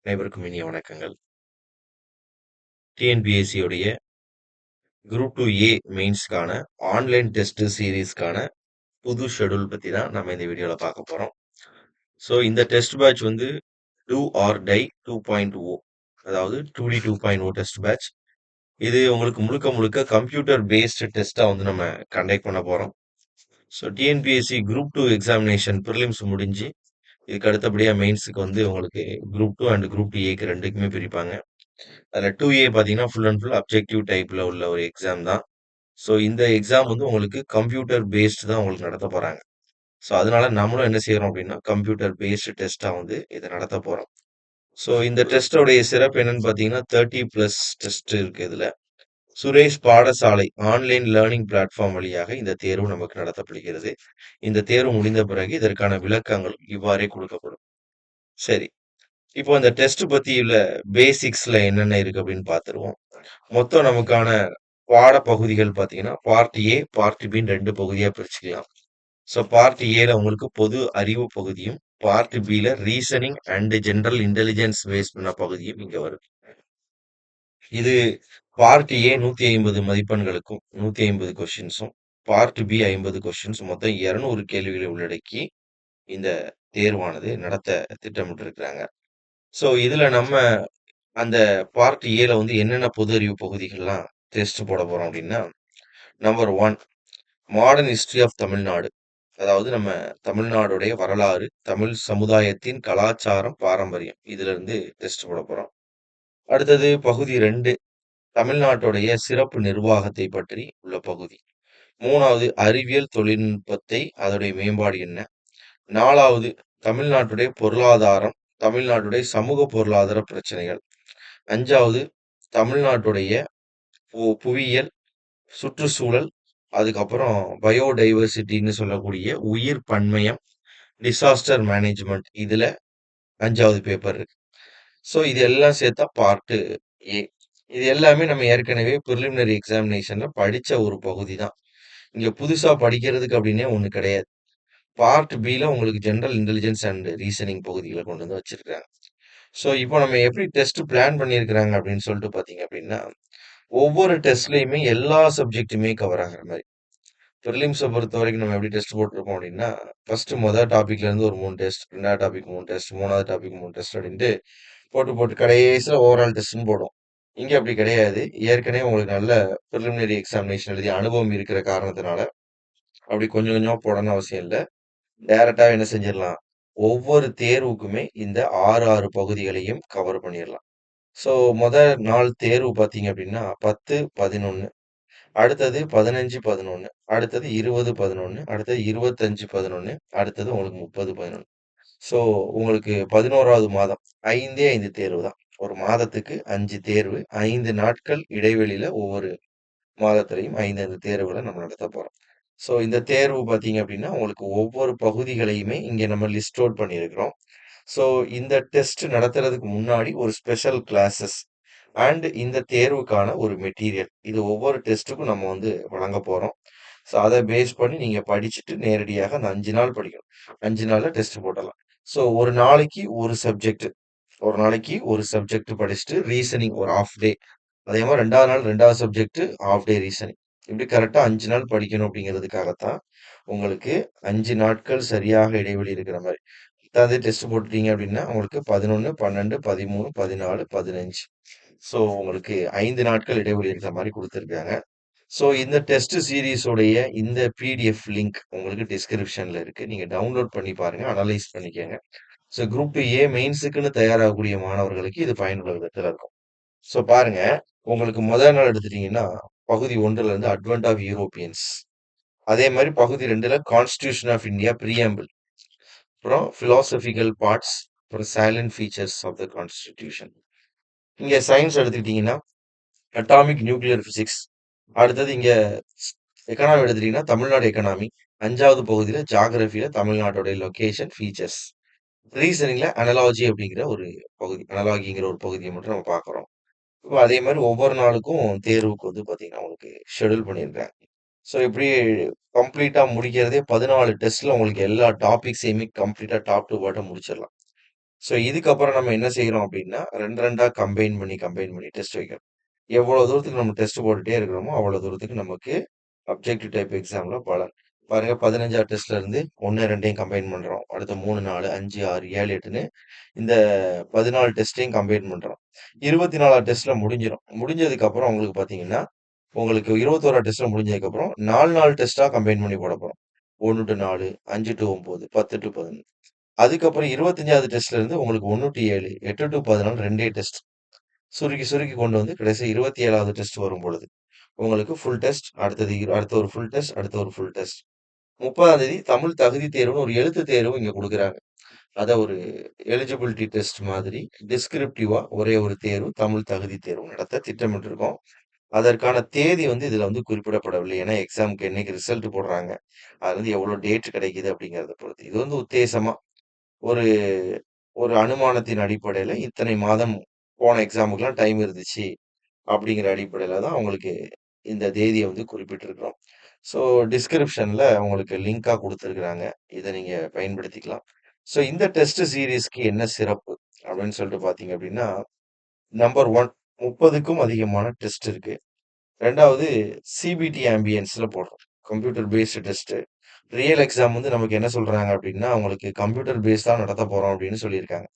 அனைவருக்கும் இனிய வணக்கங்கள். டிஎன்பிஎஸ்சி உடைய குரூப் 2 ஏ மெயின்ஸ்க்கான ஆன்லைன் டெஸ்ட் சீரிஸ்க்கான புது ஷெட்யூல் பத்தி தான் நம்ம இந்த வீடியோல பார்க்க போறோம். ஸோ இந்த டெஸ்ட் பேட்ச் வந்து டூ ஆர் டை 2.0, அதாவது 2D 2.0 டெஸ்ட் பேட்ச். இது உங்களுக்கு முழுக்க முழுக்க கம்ப்யூட்டர் பேஸ்டு டெஸ்டா வந்து நம்ம கண்டக்ட் பண்ண போறோம். So TNPSC group 2 examination prelims முடிஞ்சு இதுக்கு அடுத்தபடியா மெயின்ஸுக்கு வந்து உங்களுக்கு குரூப் 2 அண்ட் குரூப் 2 ஏக்கு ரெண்டுக்குமே பிரிப்பாங்க. அதில் 2A பார்த்தீங்கன்னா ஃபுல் அண்ட் ஃபுல் அப்ஜெக்டிவ் டைப்பில் உள்ள ஒரு எக்ஸாம் தான். ஸோ இந்த எக்ஸாம் வந்து உங்களுக்கு கம்ப்யூட்டர் பேஸ்டு தான் உங்களுக்கு நடத்த போகிறாங்க. ஸோ அதனால நம்மளும் என்ன செய்கிறோம் அப்படின்னா கம்ப்யூட்டர் பேஸ்டு டெஸ்ட்டாக வந்து இதை நடத்த போகிறோம். ஸோ இந்த டெஸ்டோடைய சிறப்பு என்னன்னு பார்த்தீங்கன்னா 30+ டெஸ்ட் இருக்குது இதில். சுரேஷ் பாடசாலை ஆன்லைன் லேர்னிங் பிளாட்ஃபார்ம் வழியாக இந்த தேர்வு நமக்கு நடத்தப்படுகிறது. இந்த தேர்வு முடிந்த பிறகு இதற்கான விளக்கங்கள் இவ்வாறே கொடுக்கப்படும். சரி, இப்போ இந்த டெஸ்ட் பத்தி உள்ள பேசிக்ஸ்ல என்னென்ன இருக்கு அப்படின்னு பார்த்துருவோம். மொத்தம் நமக்கான பாட பகுதிகள் பார்த்தீங்கன்னா பார்ட் ஏ, பார்ட் பின்னு 2 பகுதியா பிரிச்சுக்கலாம். ஸோ பார்ட் ஏல உங்களுக்கு பொது அறிவு பகுதியும், பார்ட் பில reasoning and general intelligence base பண்ண பகுதியும் இங்க வரும். இது பார்ட் ஏ 150 மதிப்பெண்களுக்கும் 150 கொஸ்டின்ஸும், பார்ட் பி 50 கொஸ்டின்ஸ், மொத்தம் 200 கேள்விகளை உள்ளடக்கி இந்த தேர்வானது நடத்த திட்டமிட்டிருக்கிறாங்க. ஸோ இதுல நம்ம அந்த பார்ட் ஏல வந்து என்னென்ன பொது அறிவு பகுதிகள்லாம் டெஸ்ட் போட போறோம் அப்படின்னா, number 1 modern history of Tamil Nadu. அதாவது நம்ம தமிழ்நாடுடைய வரலாறு, தமிழ் சமுதாயத்தின் கலாச்சாரம், பாரம்பரியம். இதுல இருந்து டெஸ்ட் போட போறோம். அடுத்தது பகுதி 2 தமிழ்நாட்டுடைய சிறப்பு நிர்வாகத்தை பற்றி உள்ள பகுதி. 3வது அறிவியல் தொழில்நுட்பத்தை அதோடைய மேம்பாடு என்ன. 4வது தமிழ்நாட்டுடைய பொருளாதாரம், தமிழ்நாட்டுடைய சமூக பொருளாதார பிரச்சனைகள். 5வது தமிழ்நாட்டுடைய புவியியல், சுற்றுச்சூழல், அதுக்கப்புறம் பயோடைவர்சிட்டின்னு சொல்லக்கூடிய உயிர் பன்மயம், டிசாஸ்டர் மேனேஜ்மெண்ட். இதுல 5வது பேப்பர் இருக்கு. ஸோ இது எல்லாம் சேர்த்தா பார்ட் ஏ. இது எல்லாமே நம்ம ஏற்கனவே ப்ரிலிமினரி எக்ஸாமினேஷன்ல படிச்ச ஒரு பகுதி தான். இங்க புதுசா படிக்கிறதுக்கு அப்படின்னே ஒண்ணு கிடையாது. பார்ட் பில உங்களுக்கு ஜெனரல் இன்டெலிஜென்ஸ் அண்ட் ரீசனிங் பகுதிகளை கொண்டு வந்து வச்சிருக்காங்க. ஸோ இப்போ நம்ம எப்படி டெஸ்ட் பிளான் பண்ணியிருக்கிறாங்க அப்படின்னு சொல்லிட்டு பார்த்தீங்க அப்படின்னா, ஒவ்வொரு டெஸ்ட்லயுமே எல்லா சப்ஜெக்ட்டுமே கவர் ஆகுற மாதிரி. ப்ரிலிம்ஸை பொறுத்த வரைக்கும் நம்ம எப்படி டெஸ்ட் போட்டிருக்கோம் அப்படின்னா, ஃபர்ஸ்ட் முதல் டாபிக்ல இருந்து ஒரு 3 டெஸ்ட், 2வது டாபிக் 3 டெஸ்ட், 3வது டாபிக் 3 டெஸ்ட் அப்படின்ட்டு போட்டு கடைசியில் ஓவரால் டெஸ்ட்னு போடும். இங்க அப்படி கிடையாது. ஏற்கனவே உங்களுக்கு நல்ல ப்ரிலிமினரி எக்ஸாமினேஷன் எழுதிய அனுபவம் இருக்கிற காரணத்தினால அப்படி கொஞ்சம் கொஞ்சமா போடணும்னு அவசியம் இல்லை. டைரக்டா என்ன செஞ்சிடலாம், ஒவ்வொரு தேர்வுக்குமே இந்த 6 பகுதிகளையும் கவர் பண்ணிடலாம். ஸோ முதல் நாள் தேர்வு பார்த்தீங்க அப்படின்னா 10, 11, அடுத்தது 15, 11, அடுத்தது 20, 11, அடுத்தது 25, 11, அடுத்தது உங்களுக்கு 30, 11. ஸோ உங்களுக்கு 11வது மாதம் 5 தேர்வு தான். ஒரு மாதத்துக்கு 5 தேர்வு, 5 நாட்கள் இடைவெளியில ஒவ்வொரு மாதத்திலையும் 5 தேர்வுகளை நம்ம நடத்த போறோம். ஸோ இந்த தேர்வு பார்த்தீங்க அப்படின்னா உங்களுக்கு ஒவ்வொரு பகுதிகளையுமே இங்க நம்ம லிஸ்ட் அவுட் பண்ணியிருக்கிறோம். ஸோ இந்த டெஸ்ட் நடத்துறதுக்கு முன்னாடி ஒரு ஸ்பெஷல் கிளாஸஸ் அண்ட் இந்த தேர்வுக்கான ஒரு மெட்டீரியல், இது ஒவ்வொரு டெஸ்ட்டுக்கும் நம்ம வந்து வழங்க போறோம். ஸோ அதை பேஸ் பண்ணி நீங்க படிச்சுட்டு நேரடியாக அந்த 5 நாள் படிக்கணும். 5 நாள்ல டெஸ்ட் போடலாம். ஸோ ஒரு நாளைக்கு ஒரு சப்ஜெக்ட் படிச்சுட்டு ரீசனிங் ஒரு ஹாஃப் டே, அதே மாதிரி 2வது நாள் 2வது சப்ஜெக்ட் ஹாஃப் டே ரீசனிங். இப்படி கரெக்டா 5 நாள் படிக்கணும் அப்படிங்கிறதுக்காகத்தான் உங்களுக்கு 5 நாட்கள் சரியாக இடைவெளி இருக்கிற மாதிரி. 10வது டெஸ்ட் போட்டுட்டீங்க அப்படின்னா உங்களுக்கு 11, 12, 13, 14, 15. ஸோ உங்களுக்கு 5 நாட்கள் இடைவெளி இருக்கிற மாதிரி கொடுத்துருக்காங்க. ஸோ இந்த டெஸ்ட் சீரீஸோடைய இந்த பிடிஎஃப் லிங்க் உங்களுக்கு டிஸ்கிரிப்ஷன்ல இருக்கு. நீங்க டவுன்லோட் பண்ணி பாருங்க, அனலைஸ் பண்ணிக்கங்க. ஸோ குரூப் 2 ஏ மெயின்ஸுக்குன்னு தயாராகக்கூடிய மாணவர்களுக்கு இது பயனுள்ள விதத்தில் இருக்கும். ஸோ பாருங்க, உங்களுக்கு முதல் நாள் எடுத்துட்டீங்கன்னா பகுதி 1ல இருந்து அட்வென்ட் ஆஃப் யூரோப்பியன்ஸ், அதே மாதிரி பகுதி 2ல கான்ஸ்டிடியூஷன் ஆஃப் இந்தியா பிரியாம்பிள், அப்புறம் பிலாசபிக்கல் பார்ட்ஸ், அப்புறம் salient features of the constitution. இங்க சயின்ஸ் எடுத்துக்கிட்டீங்கன்னா அட்டாமிக் நியூக்ளியர் பிசிக்ஸ், அடுத்தது இங்க எக்கனாமி எடுத்துட்டீங்கன்னா தமிழ்நாடு எக்கனாமி, 5வது பகுதியில ஜாகிரபியில தமிழ்நாட்டுடைய லொகேஷன் ஃபீச்சர்ஸ், ரீசனிங்ல அனலாஜி அப்படிங்கிற ஒரு பகுதி, அனலாகிங்கிற ஒரு பகுதியை மட்டும் நம்ம பார்க்குறோம். இப்போ அதே மாதிரி ஒவ்வொரு நாளுக்கும் தேர்வுக்கு வந்து பார்த்தீங்கன்னா உங்களுக்கு ஷெடியூல் பண்ணியிருக்காங்க. ஸோ இப்படி கம்ப்ளீட்டா முடிக்கிறதே 14 டெஸ்ட்ல உங்களுக்கு எல்லா டாபிக்ஸையுமே கம்ப்ளீட்டா டாப் டு பாட்டம் முடிச்சிடலாம். ஸோ இதுக்கப்புறம் நம்ம என்ன செய்றோம் அப்படின்னா, 2 கம்பைன் பண்ணி டெஸ்ட் வைக்கிறோம். எவ்வளோ தூரத்துக்கு நம்ம டெஸ்ட் போட்டுட்டே இருக்கிறோமோ, அவ்வளோ தூரத்துக்கு நமக்கு அப்ஜெக்டிவ் டைப் எக்ஸாம்ல பலன். பாருங்க 15வது டெஸ்ட்ல இருந்து 1, 2யும் கம்பைன் பண்றோம். அடுத்து 3, 4, 5, 6, 7, 8ன்னு இந்த 14 டெஸ்ட்டையும் கம்பைன் பண்றோம். 24வது டெஸ்ட்ல முடிஞ்சிரும். முடிஞ்சதுக்கப்புறம் உங்களுக்கு பார்த்தீங்கன்னா, உங்களுக்கு 21வது டெஸ்ட்ல முடிஞ்சதுக்கப்புறம் 4, 4 டெஸ்ட்டா கம்பைன் பண்ணி போடப் போறோம். 1 டூ 4, 5 டூ 9, 10 டூ 11. அதுக்கப்புறம் 25வது டெஸ்ட்ல இருந்து உங்களுக்கு 1 டூ 7, 8 டூ 14 2 டெஸ்ட். சுருக்கி சுருக்கி கொண்டு வந்து கடைசி 27வது டெஸ்ட் வரும்பொழுது, உங்களுக்கு ஃபுல் டெஸ்ட், அடுத்த ஒரு ஃபுல் டெஸ்ட், அடுத்த ஒரு ஃபுல் டெஸ்ட். 30ஆம் தேதி தமிழ் தகுதி தேர்வுன்னு ஒரு எழுத்து தேர்வு இங்க குடுக்குறாங்க. அத ஒரு எலிஜிபிலிட்டி டெஸ்ட் மாதிரி டிஸ்கிரிப்டிவா ஒரே ஒரு தேர்வு, தமிழ் தகுதி தேர்வு நடத்த திட்டமிட்டிருக்கோம். அதற்கான தேதி வந்து இதுல வந்து குறிப்பிடப்படவில்லை. ஏன்னா எக்ஸாம்க்கு என்னைக்கு ரிசல்ட் போடுறாங்க, அதுல இருந்து எவ்வளோ டேட் கிடைக்குது அப்படிங்கிறத பொறுத்து. இது வந்து உத்தேசமா ஒரு ஒரு அனுமானத்தின் அடிப்படையில இத்தனை மாதம் போன எக்ஸாமுக்குலாம் டைம் இருந்துச்சு அப்படிங்கிற அடிப்படையில தான் உங்களுக்கு இந்த தேதிய வந்து குறிப்பிட்டிருக்கிறோம். ஸோ டிஸ்கிரிப்ஷன்ல உங்களுக்கு லிங்க்கா குடுத்துருக்குறாங்க. இத நீங்க பயன்படுத்திக்கலாம். ஸோ இந்த டெஸ்ட் சீரிஸ்க்கு என்ன சிறப்பு அப்படின்னு சொல்லிட்டு பார்த்தீங்க அப்படின்னா, நம்பர் 1 30க்கும் அதிகமான டெஸ்ட் இருக்கு. 2வது சிபிடி ஆம்பியன்ஸ்ல போடுறோம். Computer based test. Real exam வந்து நமக்கு என்ன சொல்றாங்க அப்படின்னா, உங்களுக்கு கம்ப்யூட்டர் பேஸ் தான் நடத்தப் போறோம் அப்படின்னு சொல்லியிருக்காங்க.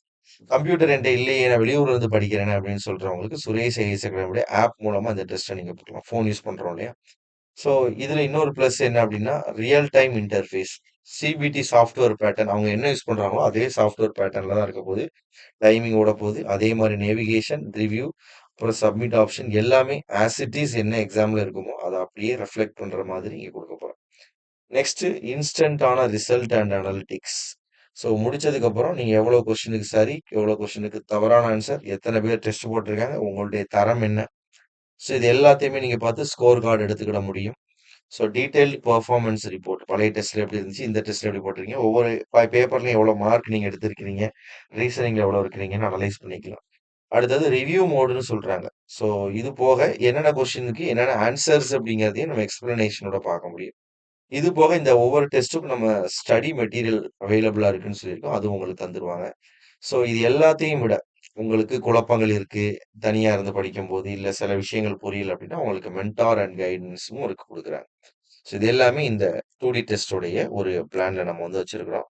கம்ப்யூட்டர் என்ட்ட இல்லையே நான் வெளியூர்ல இருந்து படிக்கிறேனே அப்படின்னு சொல்றவங்களுக்கு சுரேஷ் ஐஏஎஸ் அகாடமியோட ஆப் மூலமா இந்த டெஸ்ட்ட நீங்க போடலாம். ஃபோன் யூஸ் பண்றோம் இல்லையா? ஸோ இதுல இன்னொரு பிளஸ் என்ன அப்படின்னா, real time interface. CBT software pattern அவங்க என்ன யூஸ் பண்றாங்களோ, அதே சாஃப்ட்வேர் பேட்டர்ன்ல தான் இருக்கப் போகுது. டைமிங் ஓடப்போகுது. அதே மாரி நேவிகேஷன், ரிவ்யூ, அப்புறம் சப்மிட் ஆப்ஷன் எல்லாமே ஆஸ் இட் இஸ் என்ன எக்ஸாம்ல இருக்குமோ, அத அப்படியே ரிஃப்ளெக்ட் பண்ற மாதிரி இங்க குடுக்கப் போறோம். நெக்ஸ்ட் இன்ஸ்டன்டான ரிசல்ட் அண்ட் அனலிட்டிக்ஸ். ஸோ முடிச்சதுக்கப்புறம் நீங்க எவ்வளோ கொஸ்டினுக்கு சரி, எவ்வளோ கொஸ்டினுக்கு தவறான ஆன்சர், எத்தன பேர் டெஸ்ட் போட்டிருக்காங்க, உங்களுடைய தரம் என்ன? ஸோ இது எல்லாத்தையுமே நீங்க பார்த்து ஸ்கோர் கார்டு எடுத்துக்கிட முடியும். So detailed performance report. பழைய டெஸ்ட்ல எப்படி இருந்துச்சு, இந்த டெஸ்ட்ல எப்படி போட்டிருக்கீங்க, ஒவ்வொரு பேப்பர்லயும் எவ்வளோ மார்க் நீங்க எடுத்திருக்கிறீங்க, ரீசனிங்ல எவ்வளோ இருக்கிறீங்கன்னு அனலைஸ் பண்ணிக்கலாம். அடுத்தது ரிவ்யூ மோடுன்னு சொல்றாங்க. ஸோ இது போக என்னென்ன கொஸ்டினுக்கு என்னென்ன ஆன்சர்ஸ் அப்படிங்கிறதையும் நம்ம எக்ஸ்பிளனேஷனோட பார்க்க முடியும். இது போக இந்த ஒவ்வொரு டெஸ்ட்டுக்கும் நம்ம ஸ்டடி மெட்டீரியல் அவைலபிளா இருக்குன்னு சொல்லியிருக்கோம். அதுவும் உங்களுக்கு தந்துருவாங்க. ஸோ இது எல்லாத்தையும் விட உங்களுக்கு குழப்பங்கள் இருக்கு. தனியா இருந்து படிக்கும்போது, இல்ல சில விஷயங்கள் புரியல அப்படின்னா, உங்களுக்கு மென்டார் அண்ட் கைடன்ஸும் இருக்கு குடுக்குறாங்க. ஸோ இது எல்லாமே இந்த 2டி டெஸ்ட்டோடைய ஒரு பிளான்ல நம்ம வந்து வச்சிருக்கிறோம்.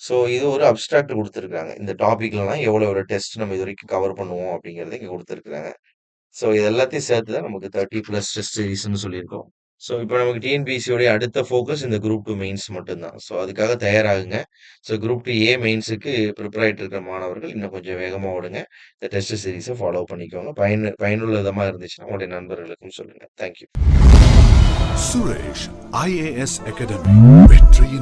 ஸோ இது ஒரு அப்ஸ்ட்ராக்ட் குடுத்துருக்காங்க. இந்த டாபிக்லலாம் எவ்வளோ எவ்வளோ டெஸ்ட் நம்ம இதுவரைக்கும் கவர் பண்ணுவோம் அப்படிங்கிறத இங்க குடுத்துருக்காங்க. ஸோ இது எல்லாத்தையும் சேர்த்து தான் நமக்கு 30 பிளஸ் டெஸ்ட் சீரிஸ்ன்னு சொல்லியிருக்கோம். ஸோ இப்போ நமக்கு டிஎன்பிஎஸ்சியோடைய அடுத்த ஃபோக்கஸ் இந்த குரூப் 2 மெயின்ஸ் மட்டும்தான். ஸோ அதுக்காக தயாராகுங்க. ஸோ குரூப் 2 ஏ மெயின்ஸுக்கு ப்ரிப்பேர் ஆயிட்டு இருக்கிற மாணவர்கள் இன்னும் கொஞ்சம் வேகமா ஓடுங்க. இந்த டெஸ்ட் சீரிஸை ஃபாலோ பண்ணிக்கோங்க. பயனுள்ள விதமா இருந்துச்சுன்னா உங்களுடைய நண்பர்களுக்கும் சொல்லுங்க. Thank you. Suresh IAS academy வெற்றியின்